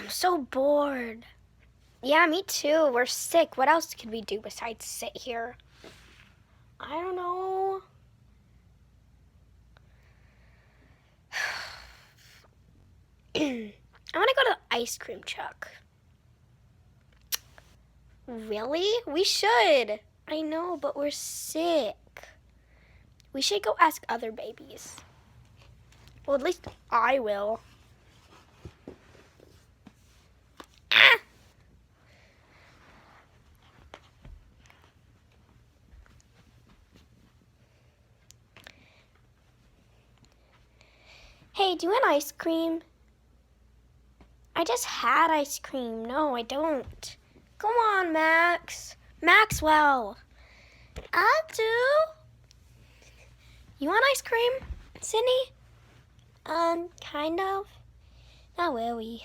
I'm so bored. Yeah, me too. We're sick. What else could we do besides sit here? I don't know. I want to go to the ice cream truck. Really? We should. I know, but we're sick. We should go ask other babies. Well, at least I will. Ah! Hey, do you want ice cream? I just had ice cream. No, I don't. Come on, Max. Maxwell. I do. You want ice cream, Sydney? Kind of. Not really.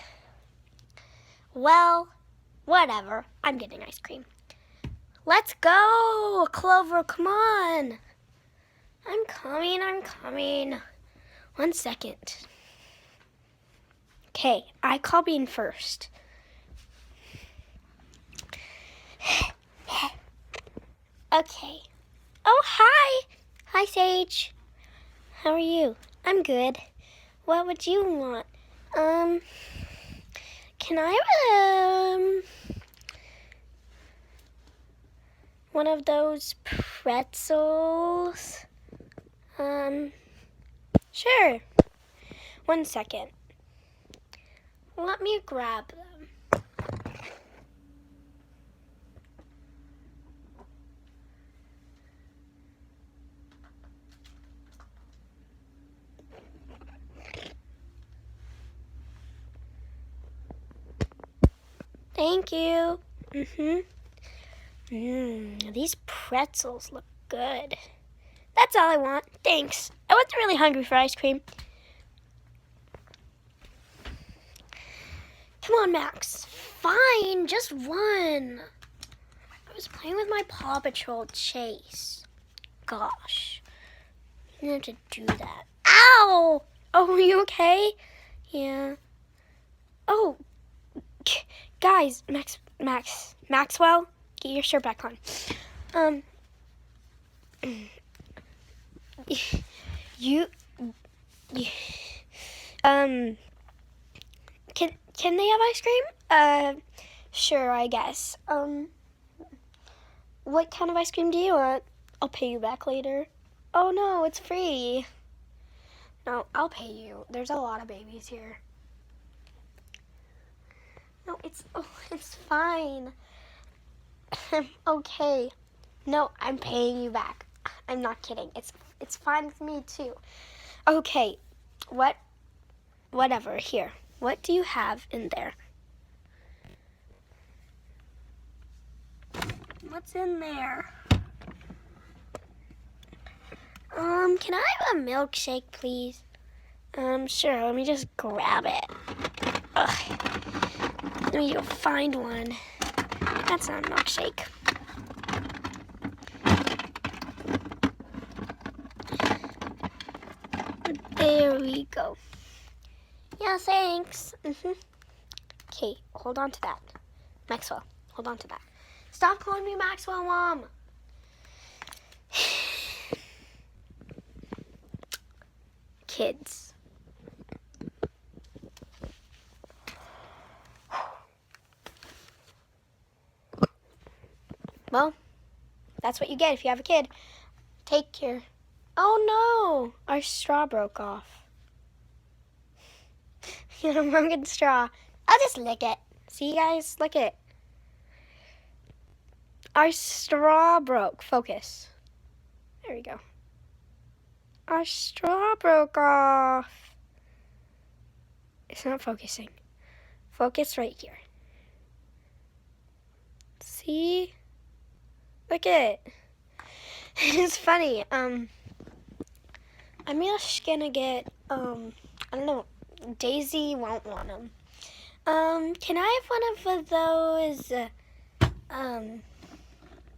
Well, whatever. I'm getting ice cream. Let's go, Clover. Come on. I'm coming. 1 second. Okay, I call Bean first. Okay. Oh, hi. Hi, Sage. How are you? I'm good. What would you want? Can I have, one of those pretzels? Sure. 1 second. Let me grab them. Thank you. These pretzels look good. That's all I want. Thanks. I wasn't really hungry for ice cream. Come on, Max. Fine, just one. I was playing with my Paw Patrol Chase. Gosh. You have to do that. Ow! Oh, are you okay? Yeah. Oh, guys, Maxwell, get your shirt back on. Can they have ice cream? Sure, I guess. What kind of ice cream do you want? I'll pay you back later. Oh no, it's free. No, I'll pay you. There's a lot of babies here. No, it's fine. Okay. No, I'm paying you back. I'm not kidding. It's fine with me too. Okay. Whatever. Here. What do you have in there? What's in there? Can I have a milkshake, please? Sure. Let me just grab it. Ugh. Let me go find one. That's not a milkshake. There we go. Yeah, thanks. Okay, hold on to that. Maxwell, hold on to that. Stop calling me Maxwell, Mom. Kids. Well, that's what you get if you have a kid. Take care. Oh no, our straw broke off. You know, broken straw. I'll just lick it. See, guys, lick it. Our straw broke. Focus. There we go. Our straw broke off. It's not focusing. Focus right here. See? Look at it. It's funny. I'm just gonna get, I don't know, Daisy won't want them. Can I have one of those,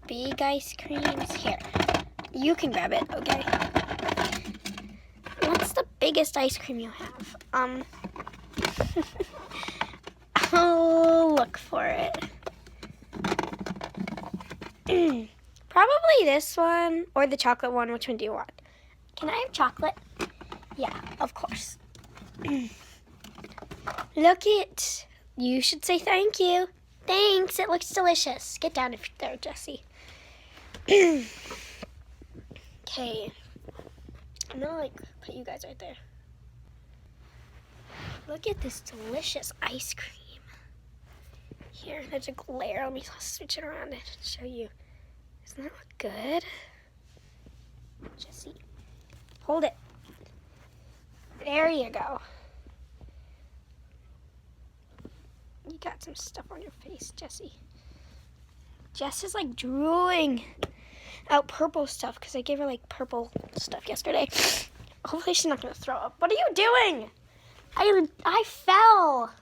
big ice creams? Here. You can grab it, okay? What's the biggest ice cream you have? I'll look for it. Probably this one or the chocolate one. Which one do you want? Can I have chocolate? Yeah, of course. Look it. You should say thank you. Thanks. It looks delicious. Get down if you're there, Jessie. Okay. I'm gonna put you guys right there. Look at this delicious ice cream. Here, there's a glare. Let me switch it around and show you. Doesn't that look good? Jessie, hold it. There you go. You got some stuff on your face, Jessie. Jess is drooling out purple stuff because I gave her purple stuff yesterday. Hopefully she's not gonna throw up. What are you doing? I fell.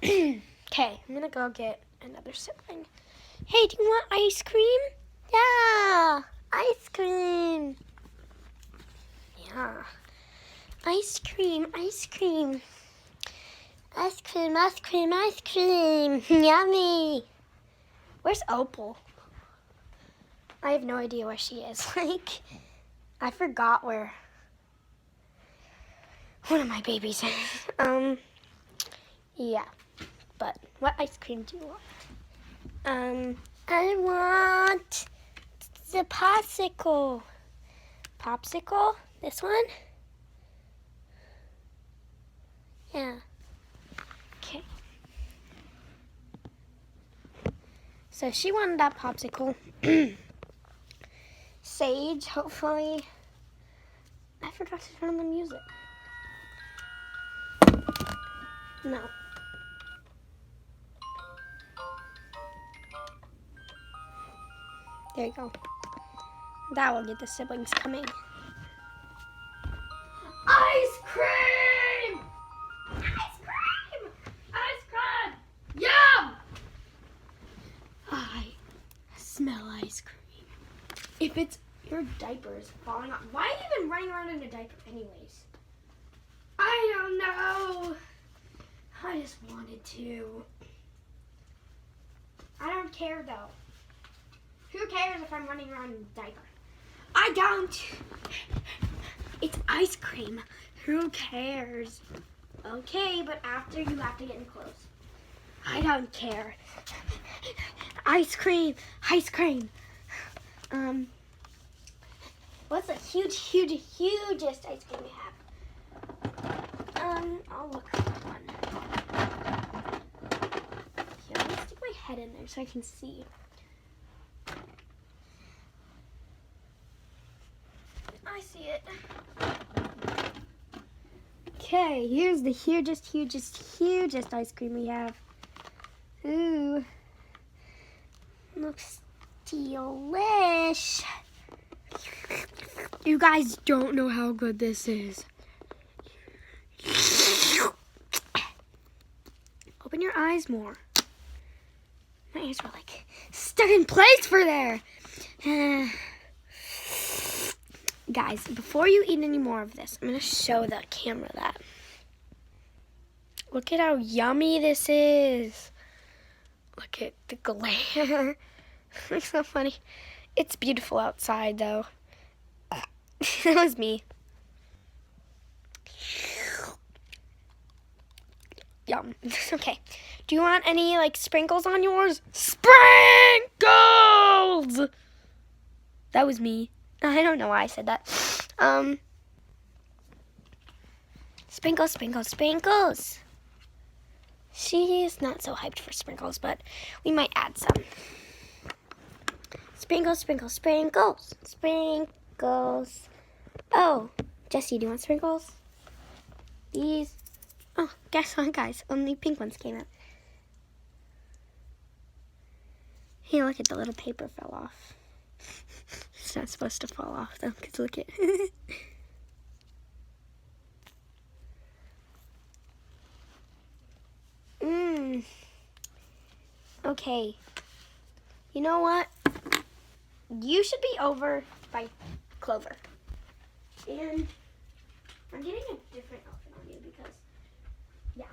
Okay, I'm gonna go get another sibling. Hey, do you want ice cream? Yeah, ice cream. Yeah, ice cream, ice cream. Ice cream, ice cream, ice cream. Yummy. Where's Opal? I have no idea where she is. I forgot where one of my babies is. Yeah. But what ice cream do you want? I want the popsicle. Popsicle? This one? Yeah. Okay. So she wanted that popsicle. Sage, hopefully. I forgot to turn on the music. No. There you go. That will get the siblings coming. Ice cream! Ice cream! Ice cream! Yum! I smell ice cream. If it's your diaper is falling off. Why are you even running around in a diaper anyways? I don't know. I just wanted to. I don't care though. Who cares if I'm running around in a diaper? I don't. It's ice cream. Who cares? Okay, but after you have to get in clothes. I don't care. Ice cream. Ice cream. What's the hugest ice cream we have? I'll look for one. Here, let me stick my head in there so I can see. I see it. Okay, here's the hugest ice cream we have. Ooh. Looks delish. You guys don't know how good this is. Open your eyes more. My ears were stuck in place for there. Guys, before you eat any more of this, I'm going to show the camera that. Look at how yummy this is. Look at the glare. It's so funny. It's beautiful outside, though. That was me. Yum. Okay. Do you want any, sprinkles on yours? Sprinkles! That was me. I don't know why I said that. Sprinkles, sprinkles, sprinkles. She's not so hyped for sprinkles, but we might add some. Sprinkles, sprinkles, sprinkles. Sprinkles. Oh, Jessie, do you want sprinkles? These. Oh, guess what, guys? Only pink ones came out. Hey, look at the little paper fell off. It's not supposed to fall off, though, because look at it. Okay. You know what? You should be over by Clover. And I'm getting a different outfit on you because, yeah.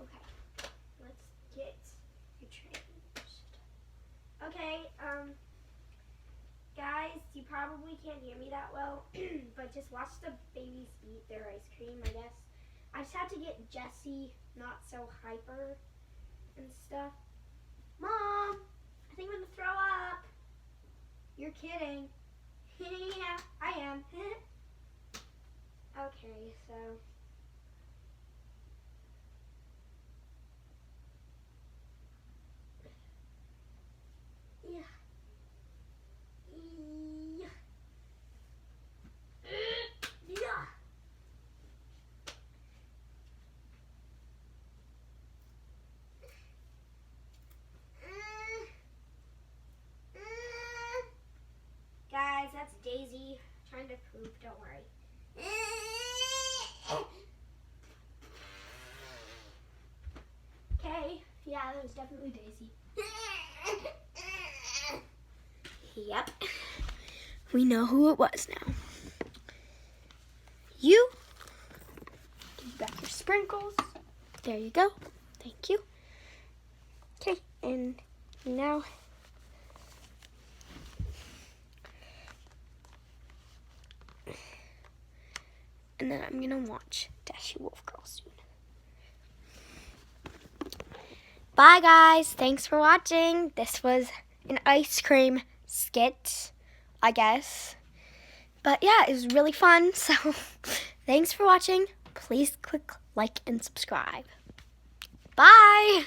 Okay, let's get you changed. Okay, guys, you probably can't hear me that well, but just watch the babies eat their ice cream, I guess. I just had to get Jessie not so hyper and stuff. Mom, I think I'm gonna throw up. You're kidding. Yeah, I am. Okay, so. Yeah. Yeah. Yeah. Guys, that's Daisy trying to poop, don't worry. Okay, yeah, that was definitely Daisy. Yep. We know who it was now. You. Give you back your sprinkles. There you go. Thank you. Okay, and now and then I'm gonna watch Dashy Wolf Girl soon. Bye guys, thanks for watching. This was an ice cream skit, I guess. But yeah, it was really fun, so thanks for watching. Please click like and subscribe. Bye!